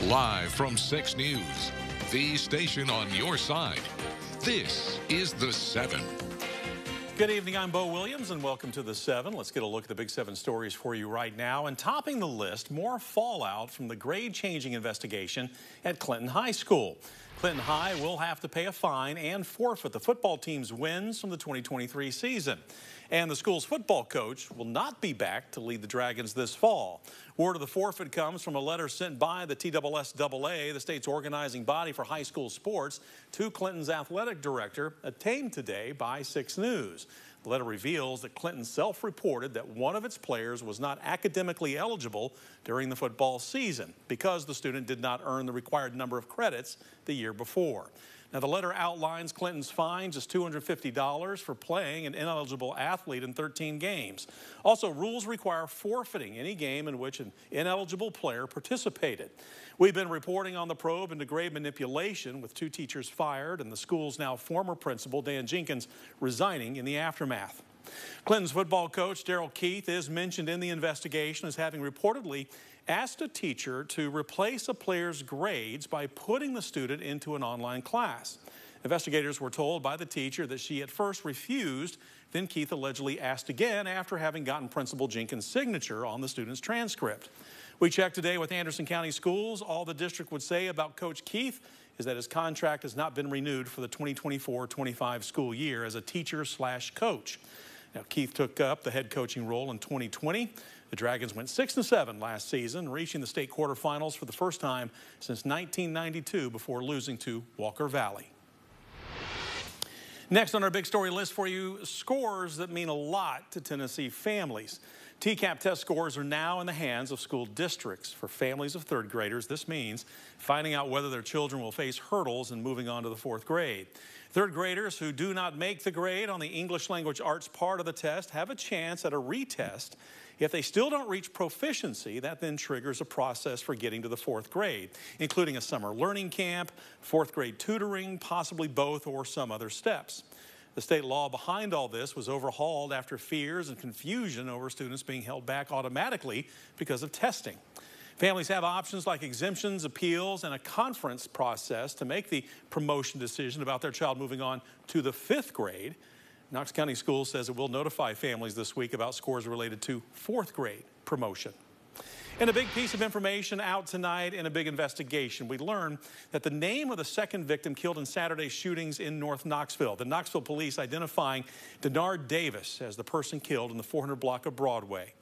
Live from 6 News, the station on your side. This is The 7. Good evening, I'm Bo Williams, and welcome to The 7. Let's get a look at the Big 7 stories for you right now. And topping the list, more fallout from the grade-changing investigation at Clinton High School. Clinton High will have to pay a fine and forfeit the football team's wins from the 2023 season. And the school's football coach will not be back to lead the Dragons this fall. Word of the forfeit comes from a letter sent by the TSSAA, the state's organizing body for high school sports, to Clinton's athletic director, obtained today by 6 News. The letter reveals that Clinton self-reported that one of its players was not academically eligible during the football season because the student did not earn the required number of credits the year before. Now, the letter outlines Clinton's fines as $250 for playing an ineligible athlete in 13 games. Also, rules require forfeiting any game in which an ineligible player participated. We've been reporting on the probe into grade manipulation, with 2 teachers fired and the school's now former principal, Dan Jenkins, resigning in the aftermath. Clinton's football coach, Daryl Keith, is mentioned in the investigation as having reportedly asked a teacher to replace a player's grades by putting the student into an online class. Investigators were told by the teacher that she at first refused. Then Keith allegedly asked again after having gotten Principal Jenkins' signature on the student's transcript. We checked today with Anderson County Schools. All the district would say about Coach Keith is that his contract has not been renewed for the 2024-25 school year as a teacher/coach. Now, Keith took up the head coaching role in 2020. The Dragons went 6-7 last season, reaching the state quarterfinals for the first time since 1992 before losing to Walker Valley. Next on our big story list for you, scores that mean a lot to Tennessee families. TCAP test scores are now in the hands of school districts. For families of 3rd graders, this means finding out whether their children will face hurdles in moving on to the 4th grade. 3rd graders who do not make the grade on the English language arts part of the test have a chance at a retest. If they still don't reach proficiency, that then triggers a process for getting to the 4th grade, including a summer learning camp, 4th grade tutoring, possibly both or some other steps. The state law behind all this was overhauled after fears and confusion over students being held back automatically because of testing. Families have options like exemptions, appeals, and a conference process to make the promotion decision about their child moving on to the 5th grade. Knox County Schools says it will notify families this week about scores related to 4th grade promotion. And a big piece of information out tonight in a big investigation. We learned that the name of the 2nd victim killed in Saturday's shootings in North Knoxville. The Knoxville police identifying Dennard Davis as the person killed in the 400 block of Broadway.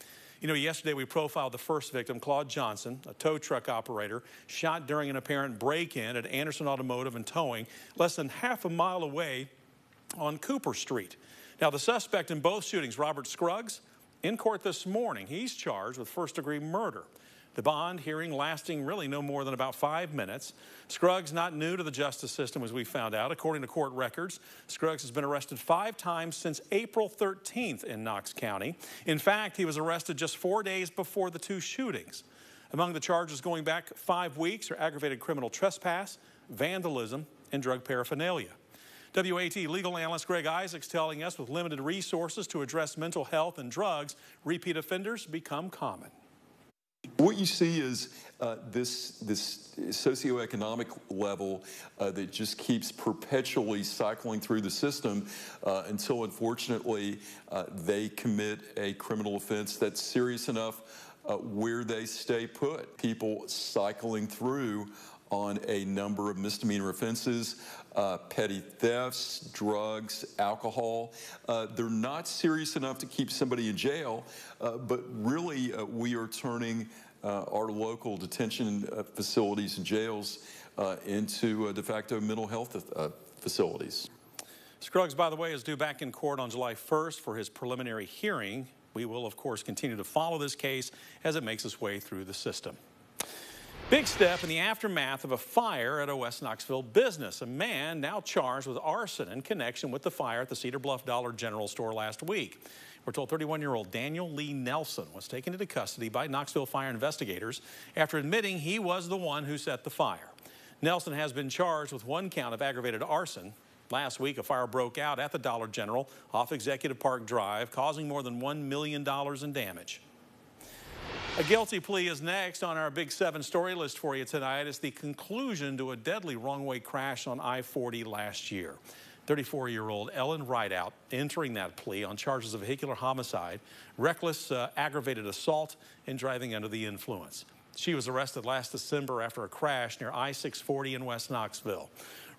You know, yesterday we profiled the 1st victim, Claude Johnson, a tow truck operator, shot during an apparent break-in at Anderson Automotive and Towing, less than half a mile away on Cooper Street. Now, the suspect in both shootings, Robert Scruggs, in court this morning. He's charged with 1st-degree murder. The bond hearing lasting really no more than about 5 minutes. Scruggs not new to the justice system, as we found out. According to court records, Scruggs has been arrested 5 times since April 13th in Knox County. In fact, he was arrested just 4 days before the 2 shootings. Among the charges going back 5 weeks are aggravated criminal trespass, vandalism, and drug paraphernalia. WAT legal analyst Greg Isaacs telling us with limited resources to address mental health and drugs, repeat offenders become common. What you see is this socioeconomic level that just keeps perpetually cycling through the system until, unfortunately, they commit a criminal offense that's serious enough where they stay put. People cycling through on a number of misdemeanor offenses, petty thefts, drugs, alcohol. They're not serious enough to keep somebody in jail, but really we are turning our local detention facilities and jails into de facto mental health facilities. Scruggs, by the way, is due back in court on July 1st for his preliminary hearing. We will, of course, continue to follow this case as it makes its way through the system. Big step in the aftermath of a fire at a West Knoxville business. A man now charged with arson in connection with the fire at the Cedar Bluff Dollar General store last week. We're told 31-year-old Daniel Lee Nelson was taken into custody by Knoxville fire investigators after admitting he was the one who set the fire. Nelson has been charged with 1 count of aggravated arson. Last week, a fire broke out at the Dollar General off Executive Park Drive, causing more than $1 million in damage. A guilty plea is next on our Big 7 story list for you tonight. It's the conclusion to a deadly wrong-way crash on I-40 last year. 34-year-old Ellen Rideout entering that plea on charges of vehicular homicide, reckless aggravated assault, and driving under the influence. She was arrested last December after a crash near I-640 in West Knoxville.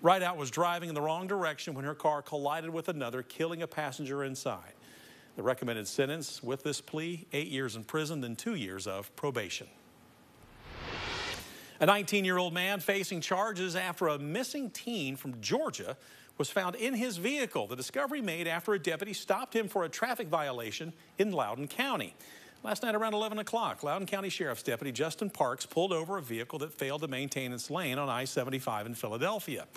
Rideout was driving in the wrong direction when her car collided with another, killing a passenger inside. The recommended sentence with this plea, 8 years in prison, then 2 years of probation. A 19-year-old man facing charges after a missing teen from Georgia was found in his vehicle. The discovery made after a deputy stopped him for a traffic violation in Loudoun County. Last night around 11 o'clock, Loudoun County Sheriff's Deputy Justin Parks pulled over a vehicle that failed to maintain its lane on I-75 in Philadelphia.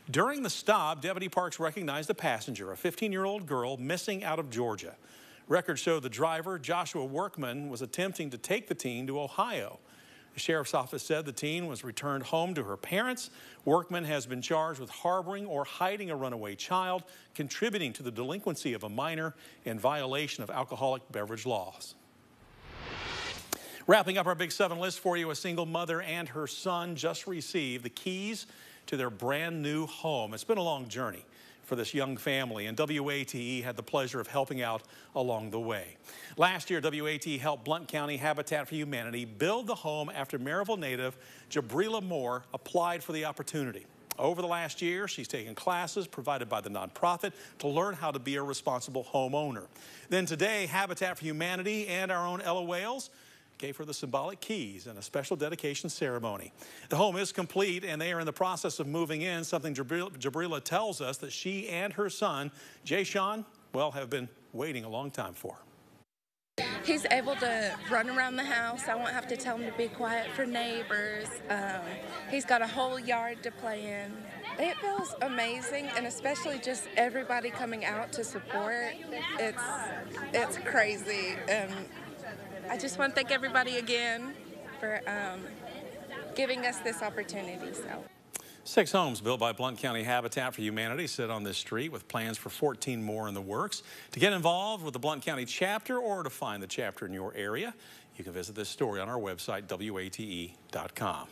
During the stop, Deputy Parks recognized a passenger, a 15-year-old girl missing out of Georgia. Records show the driver, Joshua Workman, was attempting to take the teen to Ohio. The sheriff's office said the teen was returned home to her parents. Workman has been charged with harboring or hiding a runaway child, contributing to the delinquency of a minor, and violation of alcoholic beverage laws. Wrapping up our Big 7 list for you, a single mother and her son just received the keys to their brand new home. It's been a long journey for this young family, and WATE had the pleasure of helping out along the way. Last year, WATE helped Blount County Habitat for Humanity build the home after Maryville native Jabrila Moore applied for the opportunity. Over the last year, she's taken classes provided by the nonprofit to learn how to be a responsible homeowner. Then today, Habitat for Humanity and our own Ella Wales gave her the symbolic keys and a special dedication ceremony. The home is complete and they are in the process of moving in, something Jabrila tells us that she and her son, Jay Sean, well, have been waiting a long time for. He's able to run around the house. I won't have to tell him to be quiet for neighbors. He's got a whole yard to play in. It feels amazing, and especially just everybody coming out to support. It's crazy. I just want to thank everybody again for giving us this opportunity. 6 homes built by Blount County Habitat for Humanity sit on this street with plans for 14 more in the works. To get involved with the Blount County chapter or to find the chapter in your area, you can visit this story on our website, WATE.com.